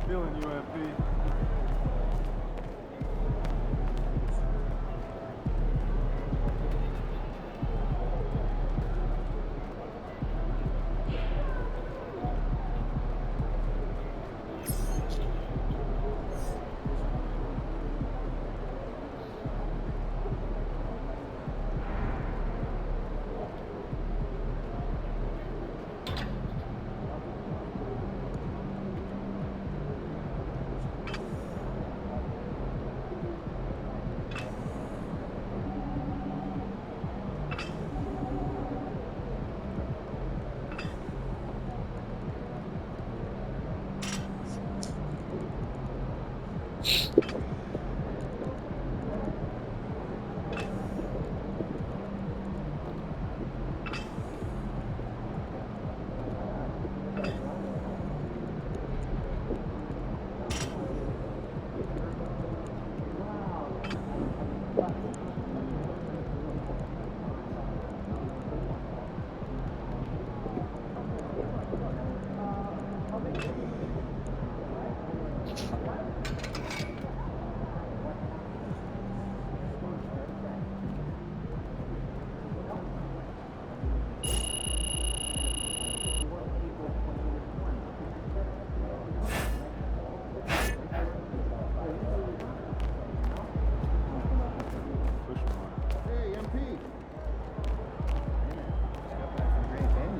Feeling you, MP.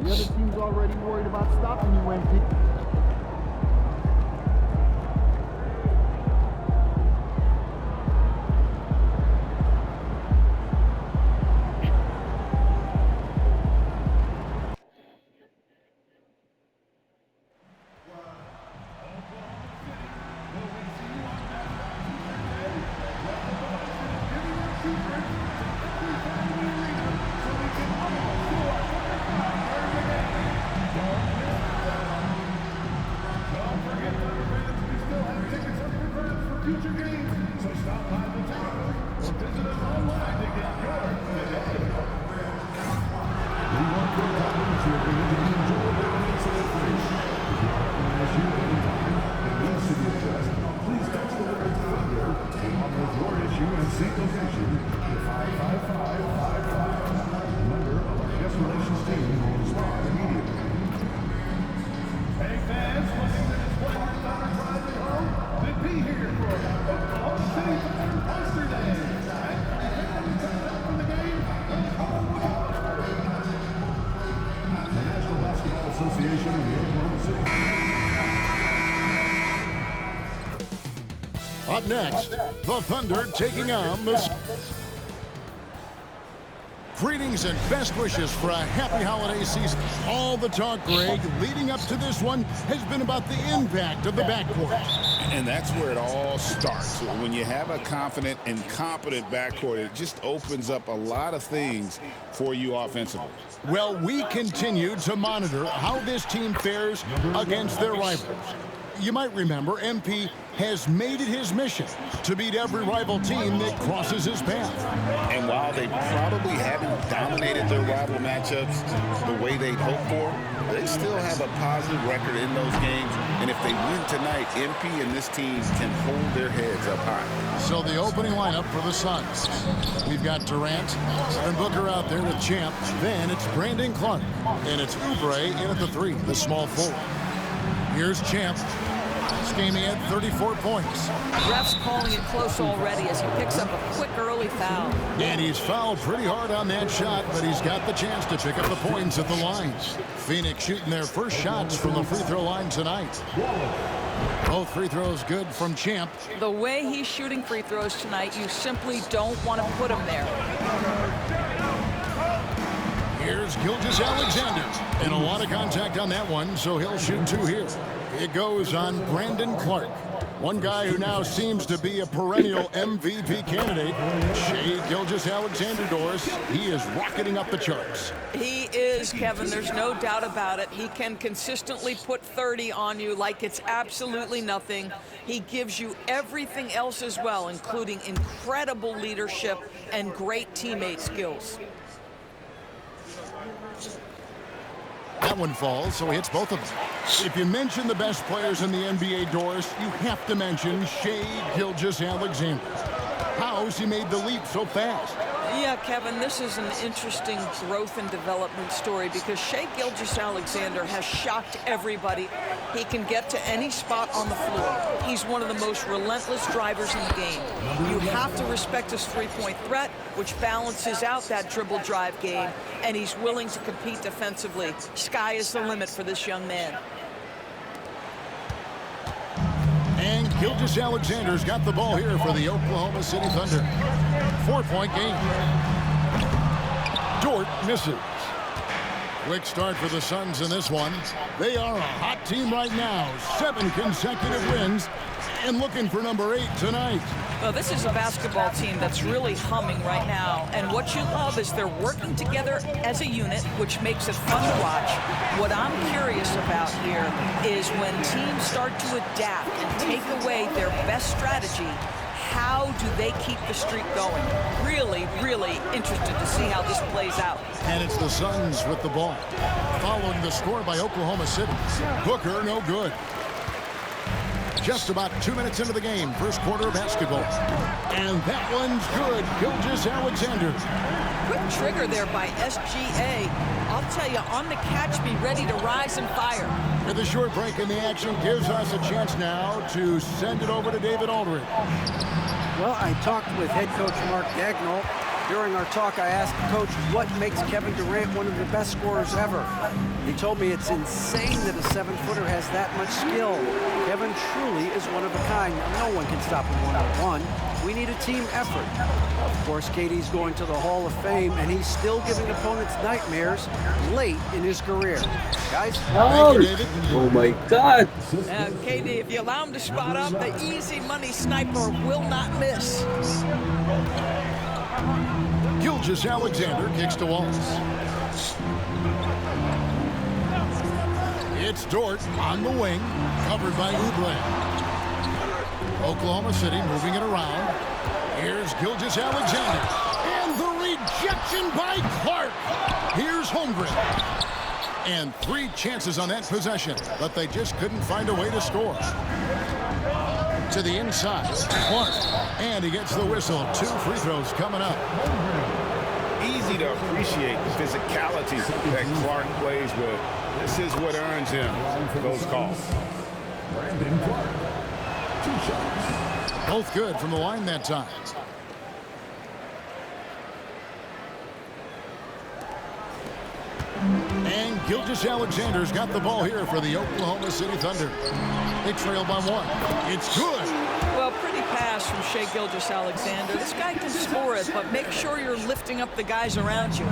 The other team's already worried about stopping you, MP. Future games, so stop by the tower or visit us online to get yours today. We want your problems to be able to enjoy their excellent fish. If you have an issue anytime that needs to be addressed, please text the word Thunder along with your issue and state location to 55555. A member of our guest relations team will respond immediately. Hey fans, looking to display your Thunder driving home? Then be here for Oklahoma City Thunder Monster Day. And from the game, the National Basketball Association of the Oklahoma City. Up next, the Thunder taking on the... Greetings and best wishes for a happy holiday season. All the talk, Greg, leading up to this one has been about the impact of the backcourt. And that's where it all starts. When you have a confident and competent backcourt, it just opens up a lot of things for you offensively. Well, we continue to monitor how this team fares against their rivals. You might remember MP has made it his mission to beat every rival team that crosses his path. And while they probably haven't dominated their rival matchups the way they'd hoped for, they still have a positive record in those games. And if they win tonight, MP and this team can hold their heads up high. So the opening lineup for the Suns. We've got Durant and Booker out there with Champ. Then it's Brandon Clark. And it's Oubre in at the 3, the small forward. Here's Champ. This game he had 34 points. Ref's calling it close already as he picks up a quick early foul. And he's fouled pretty hard on that shot, but he's got the chance to pick up the points at the line. Phoenix shooting their first shots from the free throw line tonight. Both free throws good from Champ. The way he's shooting free throws tonight, you simply don't want to put him there. Here's Gilgeous-Alexander. And a lot of contact on that one, so he'll shoot 2 here. It goes on Brandon Clark. One guy who now seems to be a perennial MVP candidate, Shai Gilgeous-Alexander, Doris. He is rocketing up the charts. He is, Kevin. There's no doubt about it. He can consistently put 30 on you like it's absolutely nothing. He gives you everything else as well, including incredible leadership and great teammate skills. That one falls, so he hits both of them. If you mention the best players in the NBA, Doris, you have to mention Shai Gilgeous-Alexander. How's he made the leap so fast? Yeah, Kevin, this is an interesting growth and development story because Shai Gilgeous-Alexander has shocked everybody. He can get to any spot on the floor. He's one of the most relentless drivers in the game. You have to respect his three-point threat, which balances out that dribble drive game, and he's willing to compete defensively. Sky is the limit for this young man. And Gilgeous-Alexander's got the ball here for the Oklahoma City Thunder. 4-point game. Dort misses. Quick start for the Suns in this one. They are a hot team right now. 7 consecutive wins and looking for number 8 tonight. Well, this is a basketball team that's really humming right now. And what you love is they're working together as a unit, which makes it fun to watch. What I'm curious about here is when teams start to adapt and take away their best strategy, how do they keep the streak going? Really, really interested to see how this plays out. And it's the Suns with the ball. Following the score by Oklahoma City. Booker, no good. Just about 2 minutes into the game, first quarter of basketball. And that one's good. Gilgeous-Alexander. Quick trigger there by SGA. I'll tell you, on the catch, be ready to rise and fire. With a short break in the action, gives us a chance now to send it over to David Aldridge. Well, I talked with head coach Mark Daigneault. During our talk, I asked the coach what makes Kevin Durant one of the best scorers ever. He told me it's insane that a 7-footer has that much skill. Kevin truly is one of a kind. No one can stop him one-on-one. We need a team effort. Of course, KD's going to the Hall of Fame, and he's still giving opponents nightmares late in his career. Guys? Thank you, David. Oh my God! KD, if you allow him to spot up, the easy money sniper will not miss. Gilgeous-Alexander kicks to Wallace. It's Dort on the wing, covered by Oubre. Oklahoma City moving it around. Here's Gilgeous-Alexander. And the rejection by Clark. Here's Holmgren. And 3 chances on that possession, but they just couldn't find a way to score. To the inside, Clark. And he gets the whistle. 2 free throws coming up. Easy to appreciate the physicality that Clark plays with. This is what earns him those calls. Brandon Clark. 2 shots. Both good from the line that time. And Gilgeous-Alexander's got the ball here for the Oklahoma City Thunder. They trail by 1. It's good. Well, pretty pass from Shai Gilgeous-Alexander. This guy can score it, but make sure you're lifting up the guys around you.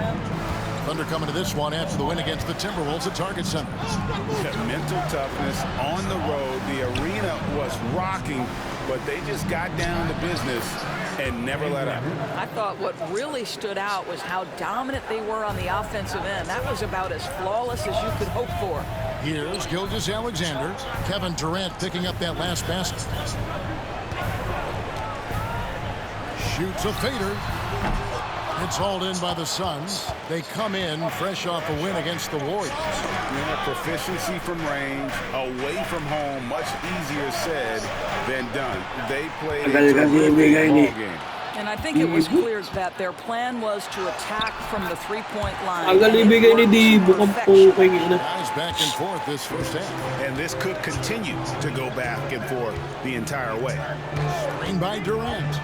Thunder coming to this one after the win against the Timberwolves at Target Center. The mental toughness on the road. The arena was rocking, but they just got down to business and never let up. I thought what really stood out was how dominant they were on the offensive end. That was about as flawless as you could hope for. Here's Gilgeous-Alexander. Kevin Durant picking up that last basket. Shoots a fader. It's hauled in by the Suns. They come in fresh off a win against the Warriors. Yeah, proficiency from range, away from home, much easier said than done. They played a terrific ball game. And I think it was clear that their plan was to attack from the three-point line. Ang galibigay ni Dibo kung pukay na. Guys back and forth this first half. And this could continue to go back and forth the entire way. Screen by Durant.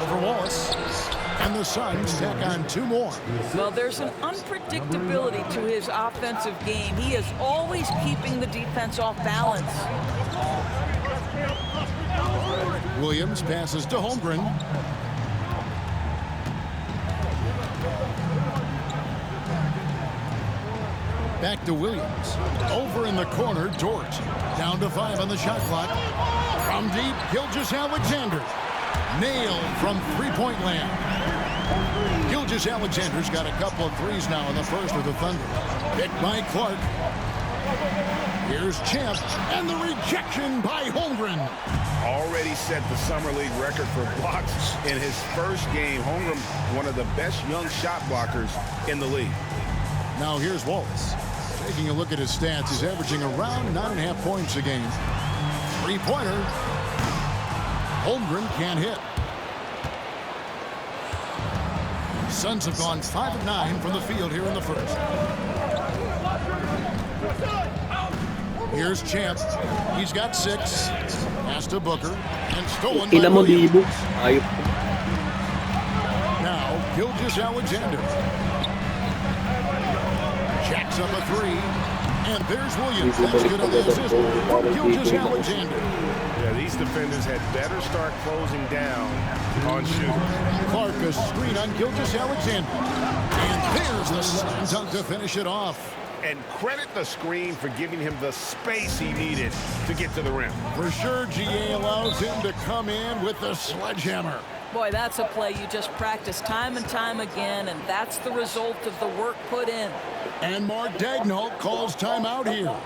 Over Wallace. And the Suns tack on 2 more. Well, there's an unpredictability to his offensive game. He is always keeping the defense off balance. Williams passes to Holmgren. Back to Williams. Over in the corner, Dort. Down to 5 on the shot clock. From deep, Gilgeous-Alexander. Nailed from three-point land. Gilgeous-Alexander's got a couple of threes now in the first with the Thunder. Picked by Clark. Here's Champ, and the rejection by Holmgren. already set the Summer League record for blocks in his first game. Holmgren, one of the best young shot blockers in the league. Now here's Wallace. Taking a look at his stats, he's averaging around 9.5 points a game. Three-pointer. Holmgren can't hit. Suns have gone 5 of 9 from the field here in the first. Here's Champ. He's got 6. Pass to Booker. And stolen by Ina mo, Williams. Dibu. Ayop. Now, Gilgeous-Alexander. Jacks up a 3. And there's Williams. That's good on the assist from Gilgeous-Alexander. Yeah, these defenders had better start closing down on shooting. Clark, a screen on Gilgeous-Alexander. And there's the slam dunk to finish it off. And credit the screen for giving him the space he needed to get to the rim. For sure, GA allows him to come in with the sledgehammer. Boy, that's a play you just practice time and time again, and that's the result of the work put in. And Mark Daigneault calls timeout here.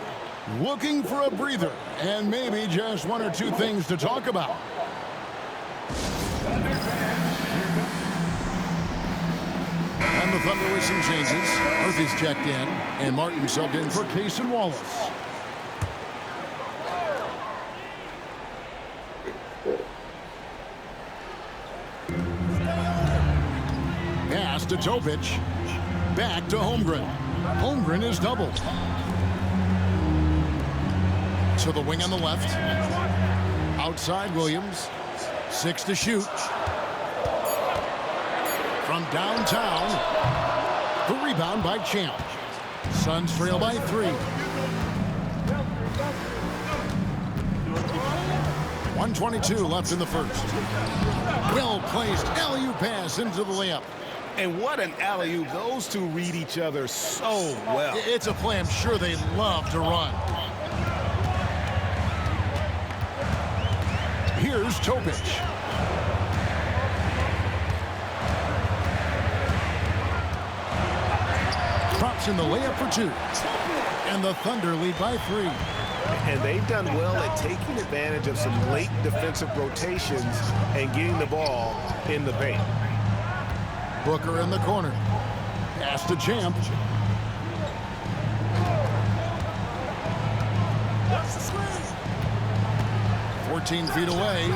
Looking for a breather and maybe just 1 or 2 things to talk about. And the Thunder with some changes. Murphy's checked in, and Martin subbed in for Cason Wallace. Pass to Topic. Back to Holmgren. Holmgren is doubled. To the wing on the left. Outside Williams. 6 to shoot. From downtown. The rebound by Champ. Suns trail by 3. 1:22 left in the first. Well-placed alley-oop pass into the layup. And what an alley-oop. Those two read each other so well. It's a play I'm sure they love to run. Here's Topic. Drops in the layup for 2. And the Thunder lead by 3. And they've done well at taking advantage of some late defensive rotations and getting the ball in the paint. Booker in the corner. Pass to Champ. Watch the swing. 14 feet away.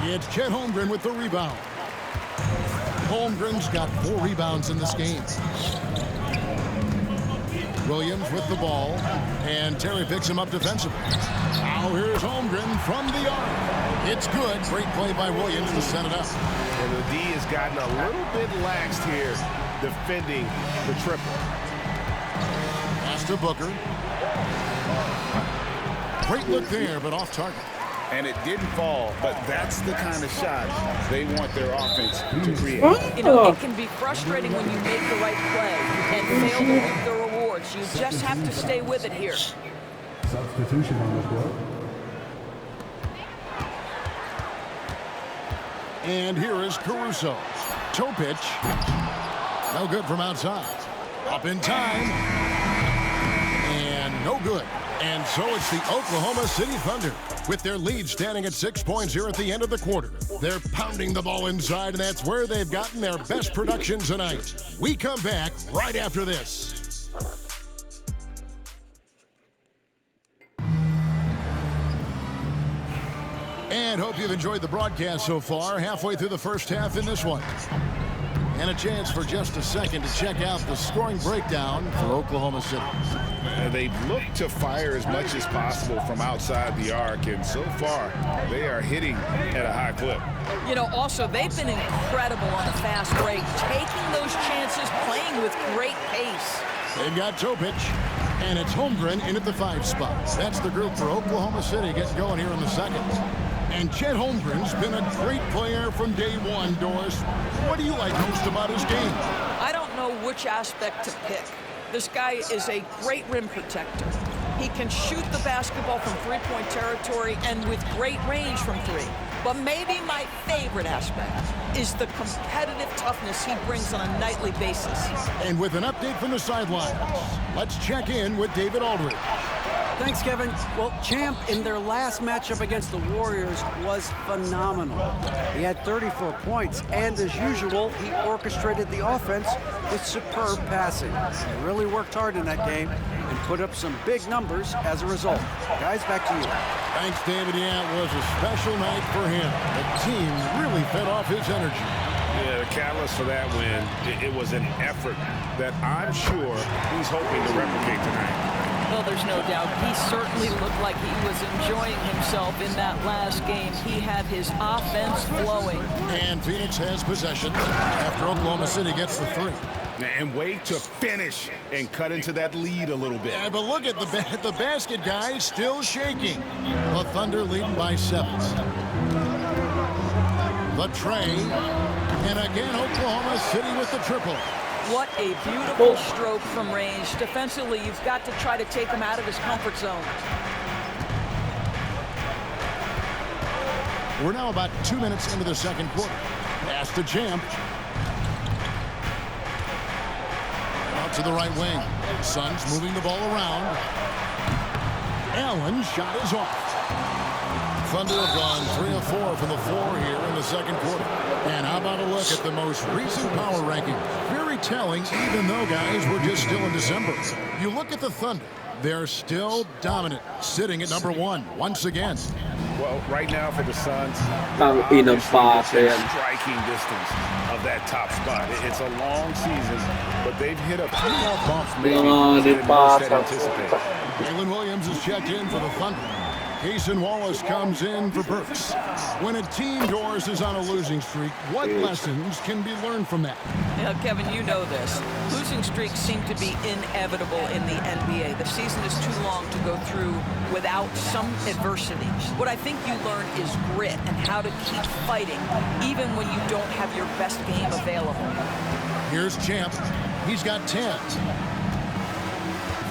It's Chet Holmgren with the rebound. Holmgren's got 4 rebounds in this game. Williams with the ball. And Terry picks him up defensively. Now here's Holmgren from the arc. It's good. Great play by Williams to set it up. And the D has gotten a little bit laxed here defending the triple. Pass to Booker. Great look there, but off target. And it didn't fall, but that's the kind of shot they want their offense to create. You know, it can be frustrating when you make the right play and fail to reap the rewards. You just have to stay with it here. Substitution on the court. And here is Caruso. Topic. No good from outside. Up in time. And no good. And so it's the Oklahoma City Thunder with their lead standing at 6 points here at the end of the quarter. They're pounding the ball inside, and that's where they've gotten their best production tonight. We come back right after this. And hope you've enjoyed the broadcast so far. Halfway through the first half in this one. And a chance for just a second to check out the scoring breakdown for Oklahoma City. They've looked to fire as much as possible from outside the arc, and so far they are hitting at a high clip. You know, also, they've been incredible on the fast break, taking those chances, playing with great pace. They've got Topic, and it's Holmgren in at the 5 spot. That's the group for Oklahoma City getting going here in the second. And Chet Holmgren's been a great player from day one, Doris. What do you like most about his game? I don't know which aspect to pick. This guy is a great rim protector. He can shoot the basketball from three-point territory and with great range from 3. But maybe my favorite aspect is the competitive toughness he brings on a nightly basis. And with an update from the sidelines, let's check in with David Aldridge. Thanks, Kevin. Well, Champ, in their last matchup against the Warriors, was phenomenal. He had 34 points, and as usual, he orchestrated the offense with superb passing. He really worked hard in that game and put up some big numbers as a result. Guys, back to you. Thanks, David. Yeah, it was a special night for him. The team really fed off his energy. Yeah, the catalyst for that win, it was an effort that I'm sure he's hoping to replicate tonight. Well, there's no doubt. He certainly looked like he was enjoying himself in that last game. He had his offense flowing. And Phoenix has possession after Oklahoma City gets the 3. And wait to finish and cut into that lead a little bit. Yeah, but look at the basket, guys, still shaking. The Thunder leading by 7. The tray, and again Oklahoma City with the triple. What a beautiful stroke from range. Defensively, you've got to try to take him out of his comfort zone. We're now about 2 minutes into the second quarter. Pass to Champ. Out to the right wing. Suns moving the ball around. Allen shot is off. Thunder have gone 3 of 4 from the floor here in the second quarter. And how about a look at the most recent power ranking? Very telling, even though, guys, we're just still in December. You look at the Thunder. They're still dominant, sitting at number 1 once again. Well, right now for the Suns, Tangina pa, obviously, Ken. striking distance of that top spot. It's a long season, but they've hit a few more bumps maybe than most had anticipated. Jalen Williams is checked in for the Thunder. Cason Wallace comes in for Burks. When a team, Doris, is on a losing streak, what lessons can be learned from that? Now, Kevin, you know this. Losing streaks seem to be inevitable in the NBA. The season is too long to go through without some adversity. What I think you learn is grit and how to keep fighting, even when you don't have your best game available. Here's Champ. He's got 10.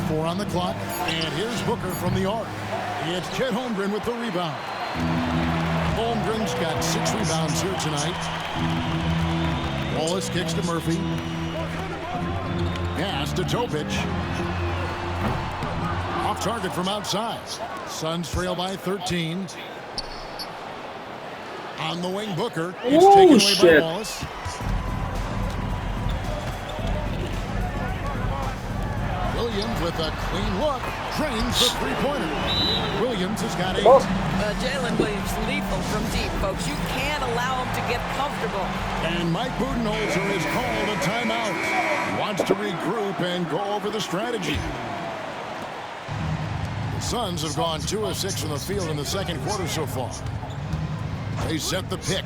4 on the clock, and here's Booker from the arc. It's Chet Holmgren with the rebound. Holmgren's got 6 rebounds here tonight. Wallace kicks to Murphy. Pass to Topic. Off target from outside. Suns trail by 13. On the wing, Booker. It's taken away by Wallace. Williams with a clean look. Drains the three-pointer. Williams has got 8. Jalen Williams lethal from deep, folks. You can't allow him to get comfortable. And Mike Budenholzer has called a timeout. Wants to regroup and go over the strategy. The Suns have gone 2 of 6 from the field in the second quarter so far. They set the pick.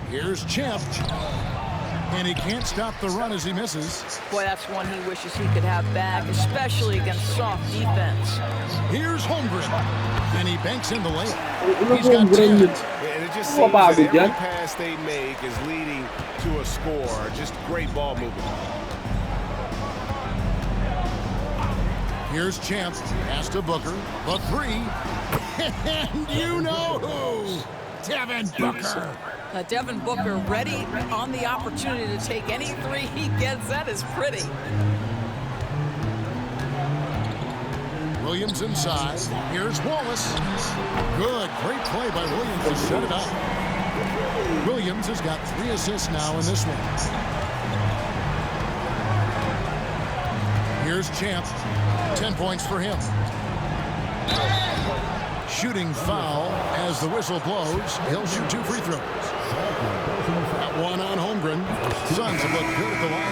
Here's Champ. And he can't stop the run as he misses. Boy, that's one he wishes he could have back, especially against soft defense. Here's Holmgren. And he banks in the layup. Ano He's got kung 10. brand And it just seems that Mapagod every yan. pass they make is leading to a score. Just great ball movement. Here's Champ. Pass to Booker. The 3. And you know who? Devin Booker. Devin Booker ready on the opportunity to take any 3 he gets. That is pretty. Williams inside. Here's Wallace. Good. Great play by Williams to set it up. Williams has got 3 assists now in this one. Here's Champ. 10 points for him. Shooting foul as the whistle blows. He'll shoot 2 free throws. Got 1 on Holmgren. Suns have looked good at the line.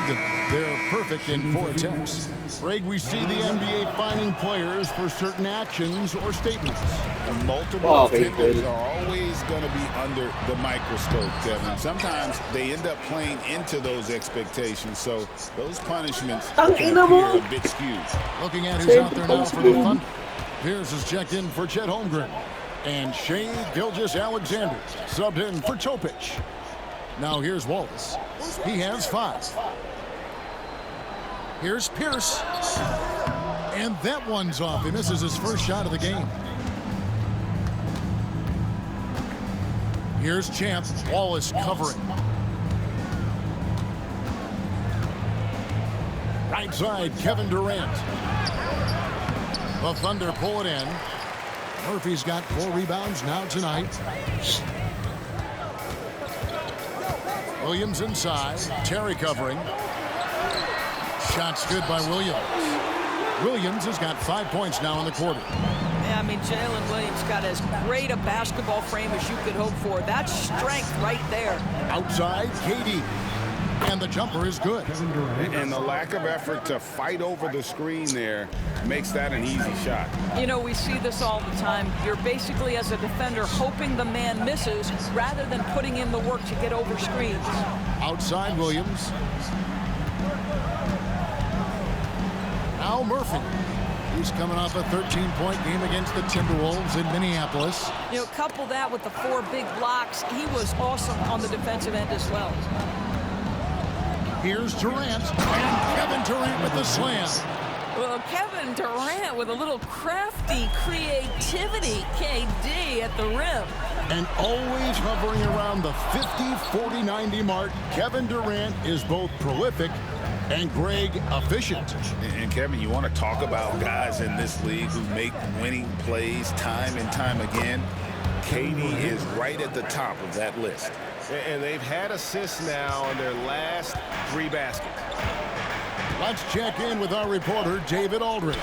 They're perfect in 4 attempts. Greg, we see the NBA finding players for certain actions or statements. And multiple Okay, offenders good. are always going to be under the microscope, Kevin. Sometimes they end up playing into those expectations, so those punishments can Tangina mo. appear a bit skewed. Looking at who's out there now for the Thunder. Pierce is checked in for Chet Holmgren. And Shea Gilgeous-Alexander subbed in for Topic. Now here's Wallace. He has 5. Here's Pierce. And that one's off. He misses his first shot of the game. Here's Champ. Wallace covering. Right side, Kevin Durant. The Thunder pull it in. Murphy's got 4 rebounds now tonight. Williams inside. Terry covering. Shot's good by Williams. Williams has got 5 points now in the quarter. Yeah, I mean, Jalen Williams got as great a basketball frame as you could hope for. That's strength right there. Outside, KD. And the jumper is good. And the lack of effort to fight over the screen there makes that an easy shot. You know, we see this all the time. You're basically, as a defender, hoping the man misses rather than putting in the work to get over screens. Outside, Williams. Now Murphy. He's coming off a 13-point game against the Timberwolves in Minneapolis. You know, couple that with the 4 big blocks. He was awesome on the defensive end as well. Here's Durant, and Kevin Durant with the slam. Well, Kevin Durant with a little crafty creativity, KD at the rim. And always hovering around the 50, 40, 90 mark, Kevin Durant is both prolific and, Greg, efficient. And Kevin, you want to talk about guys in this league who make winning plays time and time again? KD is right at the top of that list. And they've had assists now in their last 3 baskets. Let's check in with our reporter, David Aldridge.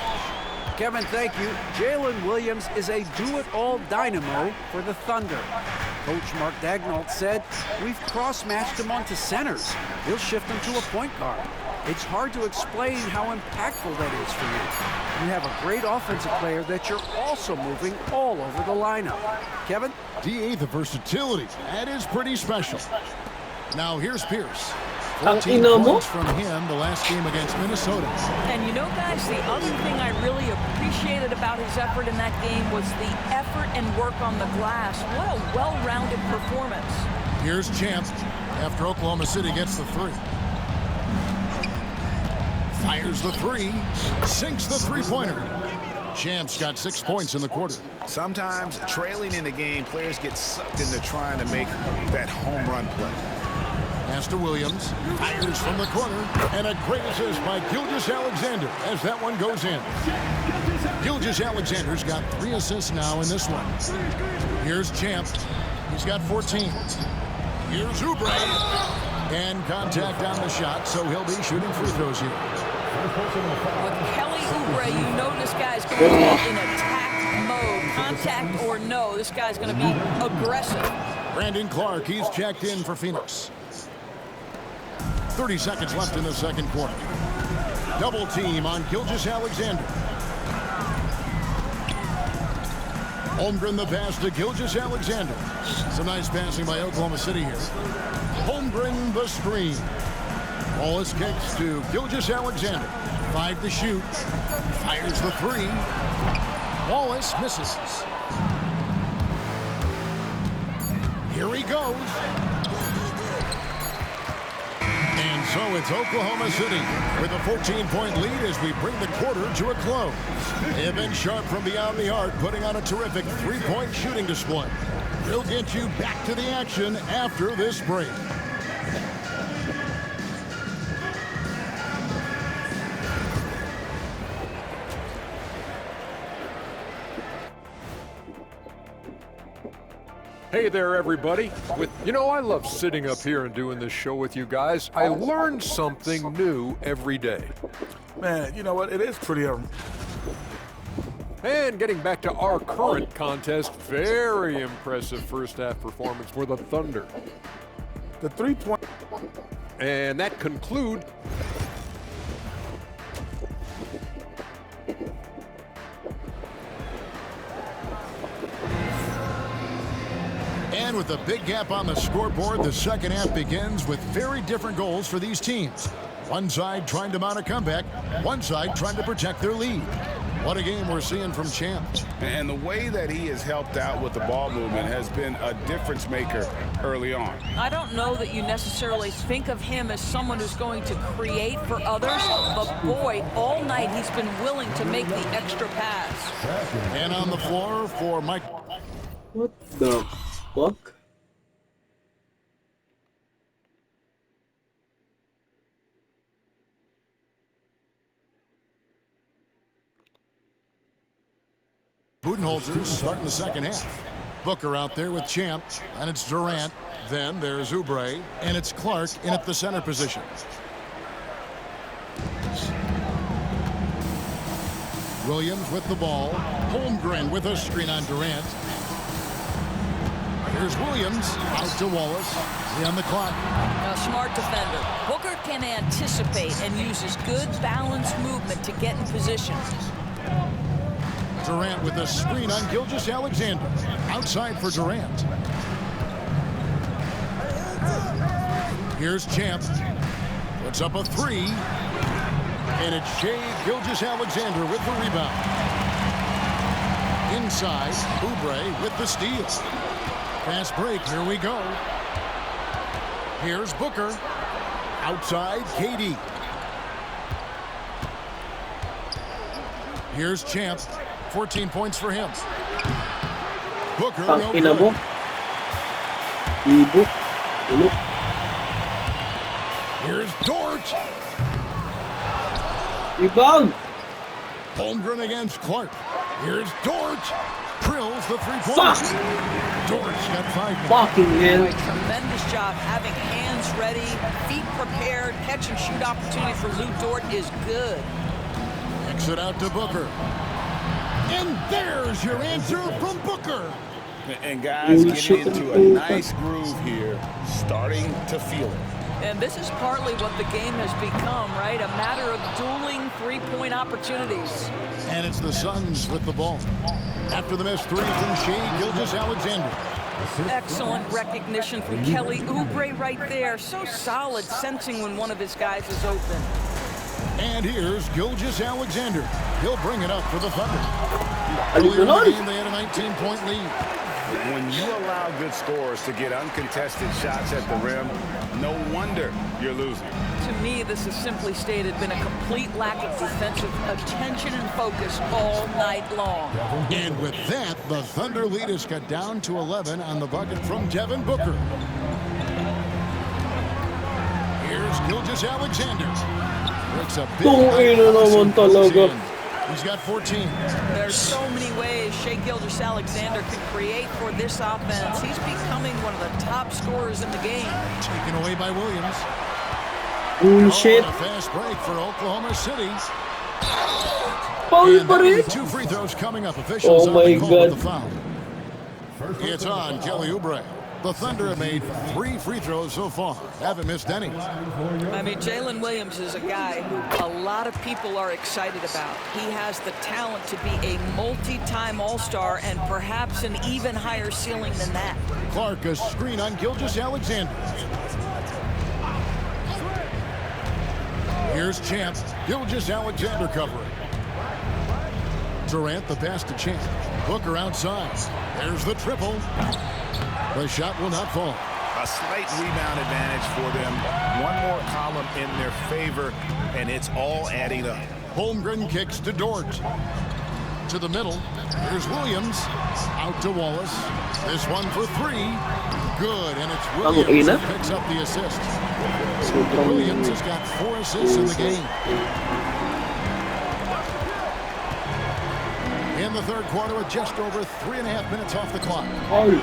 Kevin, thank you. Jalen Williams is a do-it-all dynamo for the Thunder. Coach Mark Daigneault said, "We've cross-matched him onto centers. He'll shift him to a point guard. It's hard to explain how impactful that is for you. You have a great offensive player that you're also moving all over the lineup." Kevin? DA, the versatility. That is pretty special. Now here's Pierce. Ang 14 ina mo. points from him the last game against Minnesota. And you know, guys, the other thing I really appreciated about his effort in that game was the effort and work on the glass. What a well-rounded performance. Here's Champ after Oklahoma City gets the 3. Fires the 3, sinks the 3-pointer. Champ's got 6 points in the quarter. Sometimes trailing in the game, players get sucked into trying to make that home run play. Pass to Williams, fires from the corner, and a great assist by Gilgeous-Alexander as that one goes in. Gilgeous-Alexander's got 3 assists now in this one. Here's Champ. He's got 14. Here's Oubre. And contact on the shot, so he'll be shooting free throws here. With Kelly Oubre, you know this guy's going to be in attack mode. Contact or no, this guy's going to be aggressive. Brandon Clark, he's checked in for Phoenix. 30 seconds left in the second quarter. Double team on Gilgeous-Alexander. Holmgren the pass to Gilgeous-Alexander. Some nice passing by Oklahoma City here. Holmgren the screen. Wallace kicks to Gilgeous-Alexander. 5 to shoot. Fires the 3. Wallace misses. Here he goes. And so it's Oklahoma City with a 14-point lead as we bring the quarter to a close. They have been sharp from beyond the arc, putting on a terrific 3-point shooting display. We'll get you back to the action after this break. Hey there, everybody. I love sitting up here and doing this show with you guys. I learn something new every day. Man, you know what? It is pretty. And getting back to our current contest, very impressive first half performance for the Thunder. The 3-point. And that concludes. And with a big gap on the scoreboard, the second half begins with very different goals for these teams. One side trying to mount a comeback, one side trying to protect their lead. What a game we're seeing from Champ. And the way that he has helped out with the ball movement has been a difference maker early on. I don't know that you necessarily think of him as someone who's going to create for others, but boy, all night he's been willing to make the extra pass. And on the floor for Mike. What the fuck? Budenholzers starting the second half. Booker out there with Champ, and it's Durant. Then there's Oubre, and it's Clark in at the center position. Williams with the ball. Holmgren with a screen on Durant. Here's Williams out to Wallace. On the clock. A smart defender. Booker can anticipate and uses good balanced movement to get in position. Durant with a screen on Gilgeous-Alexander. Outside for Durant. Here's Champ. Puts up a three. And it's Shai Gilgeous-Alexander with the rebound. Inside, Oubre with the steal. Fast break, here we go. Here's Booker. Outside, KD. Here's Champ. 14 points for him. Booker. Tangina mo. Ibo. Ulo. Here's Dort. Rebound. Holmgren against Clark. Here's Dort. Drills the three-pointer. Fuck. Dort's got 5 minutes. Fucking hell. Boy, tremendous job having hands ready, feet prepared, catch and shoot opportunity for Lou Dort is good. Kicks it out to Booker. And there's your answer from Booker. And guys getting into a nice groove here, starting to feel it. And this is partly what the game has become, right? A matter of dueling three-point opportunities. And it's the Suns with the ball. After the missed three from Shai Gilgeous-Alexander. Excellent recognition from Kelly Oubre right there. So solid, sensing when one of his guys is open. And here's Gilgeous-Alexander. He'll bring it up for the Thunder. Aligo Earlier in the nun. game, they had a 19-point lead. When you allow good scorers to get uncontested shots at the rim, no wonder you're losing. To me, this has simply stated been a complete lack of defensive attention and focus all night long. And with that, the Thunder lead is cut down to 11 on the bucket from Devin Booker. Here's Gilgeous-Alexander. Breaks a big Tungina naman talaga. He's got 14. There's so many ways Shai Gilgeous-Alexander can create for this offense. He's becoming one of the top scorers in the game. Taken away by Williams. Bullshit. A fast break for Oklahoma City. Foul And pa that'll rin. be 2 free throws coming up. Officials Oh on the my call with God. the foul. It's on Kelly Oubre. The Thunder have made 3 free throws so far. Haven't missed any. I mean, Jalen Williams is a guy who a lot of people are excited about. He has the talent to be a multi-time All-Star and perhaps an even higher ceiling than that. Clark, a screen on Gilgeous-Alexander. Here's Champ. Gilgeous-Alexander covering. Durant the pass to Champ. Booker outside. There's the triple. The shot will not fall. A slight rebound advantage for them. One more column in their favor, and it's all adding up. Holmgren kicks to Dort. To the middle. Here's Williams. Out to Wallace. This one for 3. Good, and it's Williams who picks up the assist. Williams has got 4 assists in the game. In the third quarter with just over 3.5 minutes off the clock. Foul.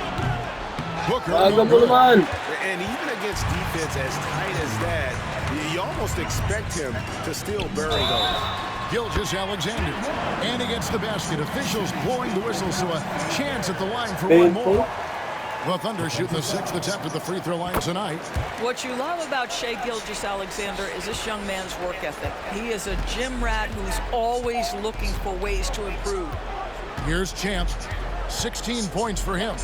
Booker, Aga no mo good. naman. And even against defense as tight as that, you almost expect him to still bury those. Gilgeous-Alexander. And he gets the basket. Officials blowing the whistle, so a chance at the line for one more. The Thunder shooting the 6th attempt at the free throw line tonight. What you love about Shai Gilgeous-Alexander is this young man's work ethic. He is a gym rat who's always looking for ways to improve. Here's Champ. 16 points for him.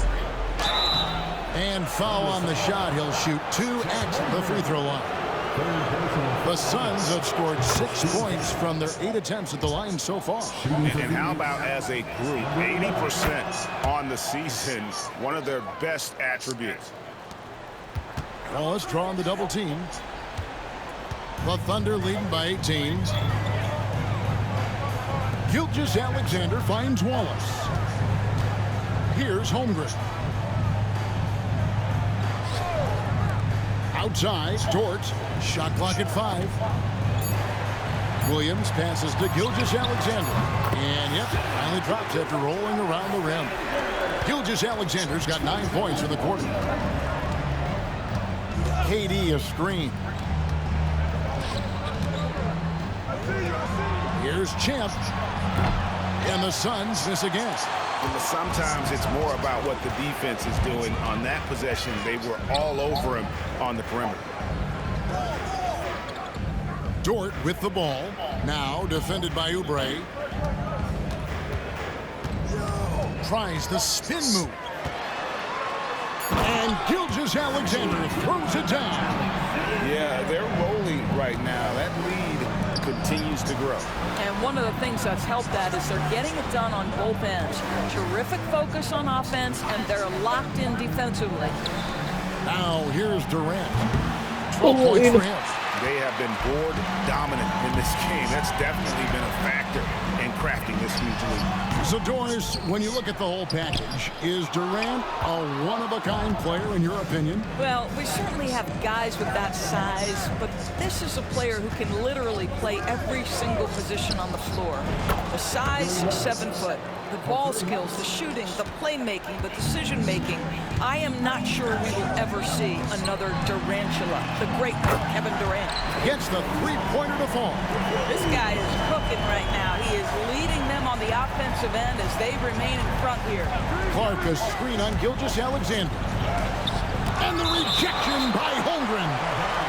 And foul on the shot. He'll shoot 2 at the free throw line. The Suns have scored 6 points from their 8 attempts at the line so far. And how about as a group, 80% on the season, one of their best attributes. Wallace drawing the double team. The Thunder leading by 18. Gilgeous-Alexander finds Wallace. Here's Holmgren. Outside, Dort. Shot clock at 5. Williams passes to Gilgeous-Alexander. And, yep, finally drops after rolling around the rim. Gilgeous-Alexander's got 9 points for the quarter. KD a screen. Here's Champ. And the Suns miss again. Sometimes it's more about what the defense is doing. On that possession, they were all over him on the perimeter. Dort with the ball. Now defended by Oubre. Tries the spin move. And Gilgeous-Alexander throws it down. Yeah, they're rolling right now. That lead continues to grow. And one of the things that's helped that is they're getting it done on both ends. Terrific focus on offense, and they're locked in defensively. Now here's Durant. 12 points for him. They have been board dominant in this game. That's definitely been a factor in crafting this huge lead. So, Doris, when you look at the whole package, is Durant a one-of-a-kind player in your opinion? Well, we certainly have guys with that size, but this is a player who can literally play every single position on the floor. The size, 7 foot. The ball skills, the shooting, the playmaking, the decision-making. I am not sure we will ever see another Durantula, the great Kevin Durant. Gets the three-pointer to fall. This guy is cooking right now. He is leading them on the offensive end as they remain in front here. Clark a screen on Gilgeous-Alexander. And the rejection by Holmgren.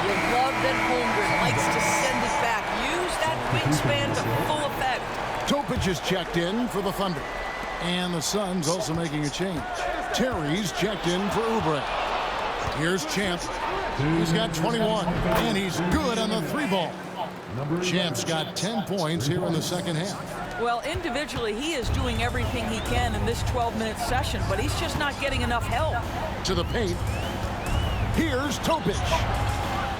You love that Holmgren likes to send it back. Use that wingspan to full effect. Topic is checked in for the Thunder. And the Suns also making a change. Terry's checked in for Oubre. Here's Champ. He's got 21, and he's good on the 3-ball. Champ's got 10 points here in the second half. Well, individually, he is doing everything he can in this 12-minute session, but he's just not getting enough help. To the paint. Here's Topic.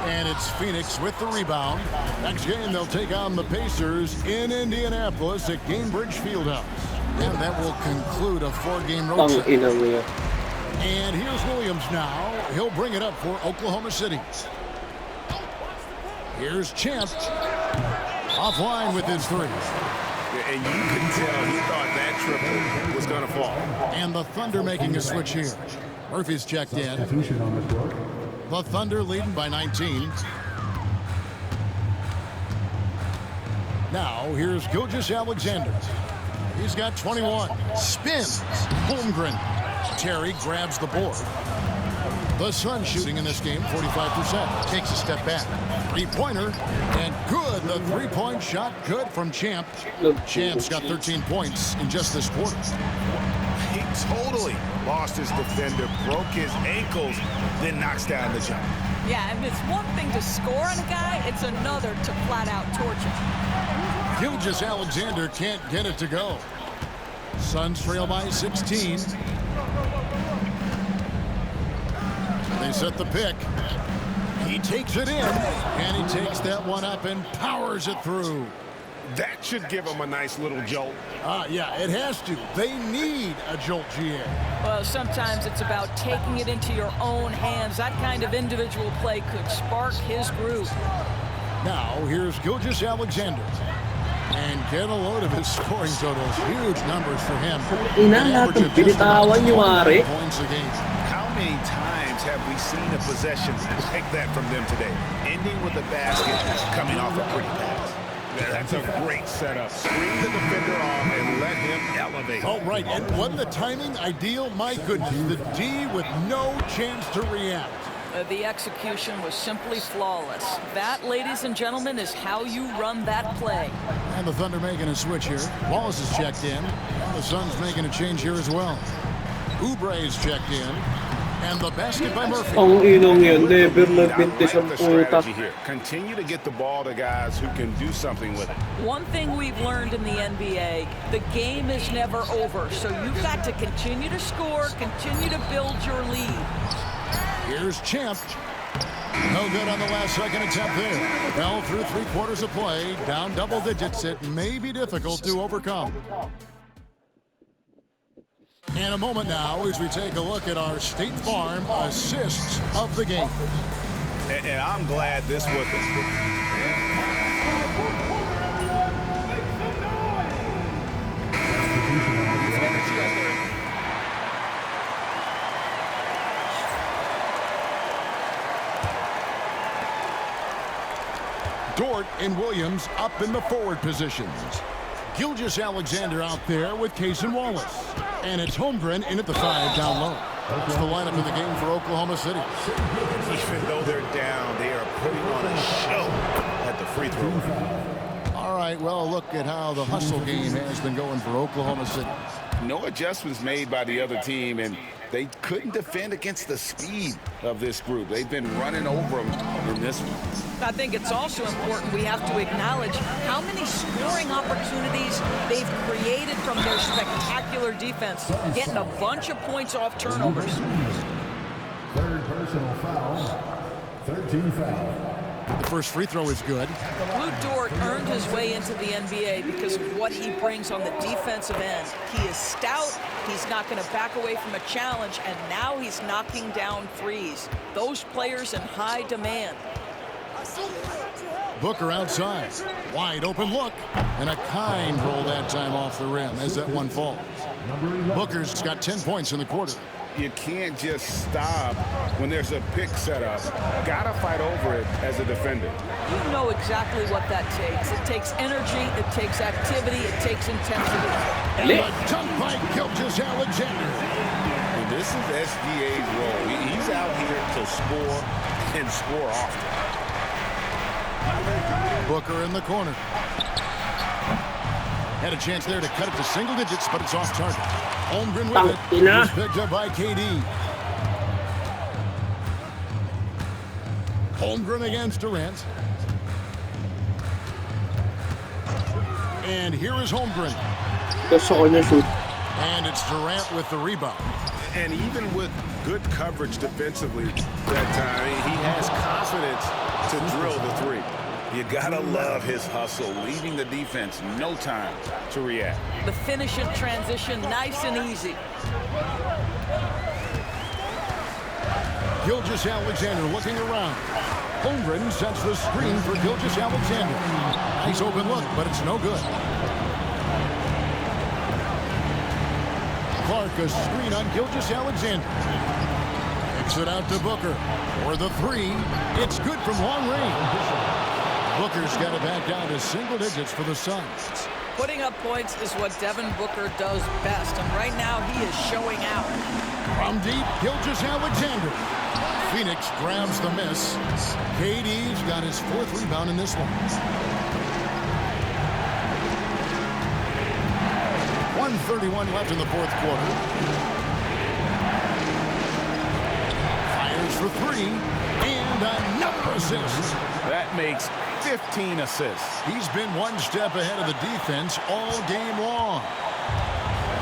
And it's Phoenix with the rebound. Next game, they'll take on the Pacers in Indianapolis at Gainbridge Fieldhouse. And that will conclude a 4-game road trip. And here's Williams now. He'll bring it up for Oklahoma City. Here's Champ. Offline with his 3. And you can tell he thought that triple was going to fall. And the Thunder making a switch here. Murphy's checked in. The Thunder leading by 19. Now, here's Gilgeous-Alexander. He's got 21. Spins. Holmgren. Terry grabs the board. The Suns shooting in this game, 45%. Takes a step back. 3-pointer. And good. The 3-point shot good from Champ. Champ's got 13 points in just this quarter. He totally lost his defender, broke his ankles, then knocks down the jump. Yeah, and it's one thing to score on a guy, it's another to flat out torch him. Gilgeous-Alexander can't get it to go. Suns trail by 16. They set the pick. He takes it in, and he takes that one up and powers it through. That should give him a nice little jolt. Yeah, it has to. They need a jolt, GA. Well, sometimes it's about taking it into your own hands. That kind of individual play could spark his groove. Now, here's Gilgeous-Alexander. And get a load of his scoring totals. Huge numbers for him. Points a game. How many times have we seen a possession like that from them today? Ending with a basket, coming off a pretty pass. That's a great setup. Screen the defender off and let him elevate. Oh, right. And wasn't the timing ideal? My goodness. The D with no chance to react. The execution was simply flawless. That, ladies and gentlemen, is how you run that play. And the Thunder making a switch here. Wallace is checked in. And the Suns making a change here as well. Oubre is checked in. And the basket by Murphy. Ang inong yan, never I nagpintis like ang the puta. strategy here. Continue to get the ball to guys who can do something with it. One thing we've learned in the NBA, the game is never over. So you've got to continue to score, continue to build your lead. Here's Champ. No good on the last second attempt there. Fell through 3 quarters of play. Down double digits. It may be difficult to overcome. In a moment now, as we take a look at our State Farm assists of the game. And I'm glad this was Dort and Williams up in the forward positions. Gilgeous-Alexander out there with Cason Wallace. And it's Holmgren in at the 5 down low. That's the lineup of the game for Oklahoma City. Even though they're down, they are putting on a show at the free throw line. All right, well, look at how the hustle game has been going for Oklahoma City. No adjustments made by the other team, and they couldn't defend against the speed of this group. They've been running over them in this one. I think it's also important we have to acknowledge how many scoring opportunities they've created from their spectacular defense, getting a bunch of points off turnovers. Third personal foul. 13 foul. The first free throw is good. Lou Dort earned his way into the NBA because of what he brings on the defensive end. He is stout, he's not going to back away from a challenge, and now he's knocking down threes. Those players in high demand. Booker outside. Wide open look. And a kind roll that time off the rim as that one falls. Booker's got 10 points in the quarter. You can't just stop when there's a pick set up. Gotta fight over it as a defender. You know exactly what that takes. It takes energy, it takes activity, it takes intensity. And a dunk by Gilgeous-Alexander. And this is SGA's role. He's out here to score and score often. Booker in the corner. Had a chance there to cut it to single digits, but it's off target. Holmgren with it. It was picked up by KD. Holmgren against Durant. And here is Holmgren. And it's Durant with the rebound. And even with good coverage defensively that time, he has confidence to drill the three. You gotta love his hustle, leaving the defense no time to react. The finish in transition, nice and easy. Gilgeous-Alexander looking around. Holmgren sets the screen for Gilgeous-Alexander. Nice open look, but it's no good. Clark, a screen on Gilgeous-Alexander. Kicks it out to Booker. For the three, it's good from long range. Booker's got it back down to single digits for the Suns. Putting up points is what Devin Booker does best, and right now he is showing out. From deep, Gilgeous-Alexander. Phoenix grabs the miss. KD's got his 4th rebound in this one. 1:31 left in the 4th quarter. Fires for 3, and another assist. That makes 15 assists. He's been one step ahead of the defense all game long.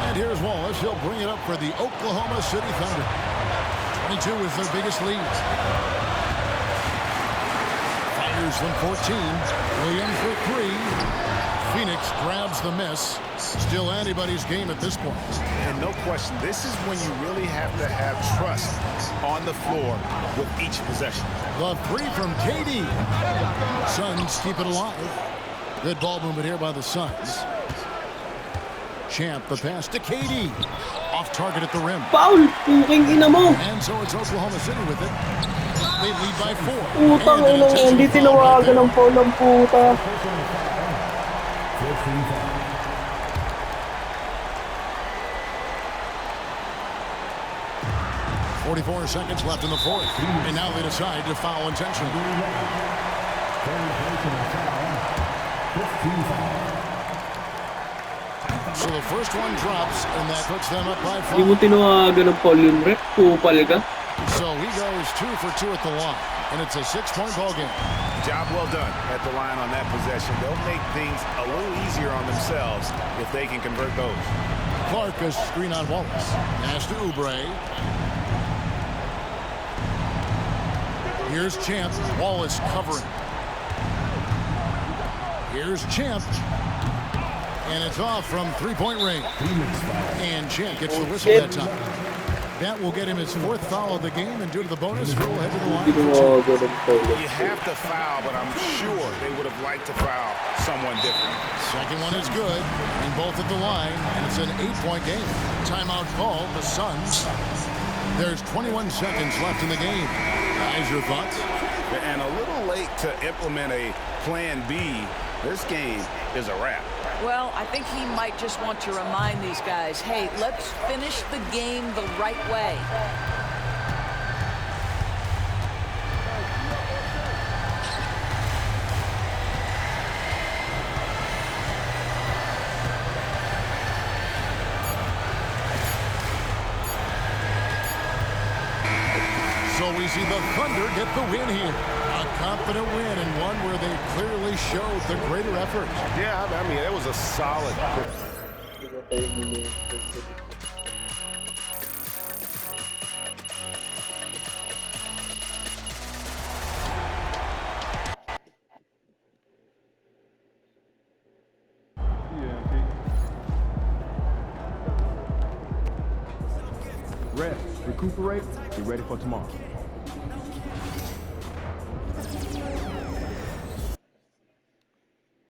And here's Wallace. He'll bring it up for the Oklahoma City Thunder. 22 is their biggest lead. Fires from 14. Williams for 3. Phoenix grabs the miss. Still anybody's game at this point. And no question, this is when you really have to have trust on the floor with each possession. The 3 from KD. Suns keep it alive. Good ball movement here by the Suns. Champ, the pass to KD. Off target at the rim. Foul! Puking ina mo! And so it's Oklahoma City with it. They lead by 4. Putang inang hindi tinawagan ng foul ng puta. 44 seconds left in the 4th. And now they decide to foul intentionally. So the first one drops, and that puts them up by 5. Hindi mo tinawagan ng foul yung rep. Kupal ka. So he goes 2 for 2 at the line. And it's a 6-point ball game. Job well done at the line on that possession. They'll make things a little easier on themselves if they can convert those. Clark, a screen on Wallace. Pass to Oubre. Here's Champ. Wallace covering. Here's Champ. And it's off from 3-point range. And Champ gets the whistle that time. That will get him his 4th foul of the game, and due to the bonus, he'll head to the line. You have to foul, but I'm sure they would have liked to foul someone different. Second one is good, and both at the line, and it's an 8-point game. Timeout call, the Suns. There's 21 seconds left in the game. Guys, your thoughts? And a little late to implement a plan B. This game is a wrap. Well, I think he might just want to remind these guys, hey, let's finish the game the right way. So we see the Thunder get the win here. A confident win and one where they clearly showed the greater effort. Yeah, I mean, it was a solid. Rest, recuperate, be ready for tomorrow.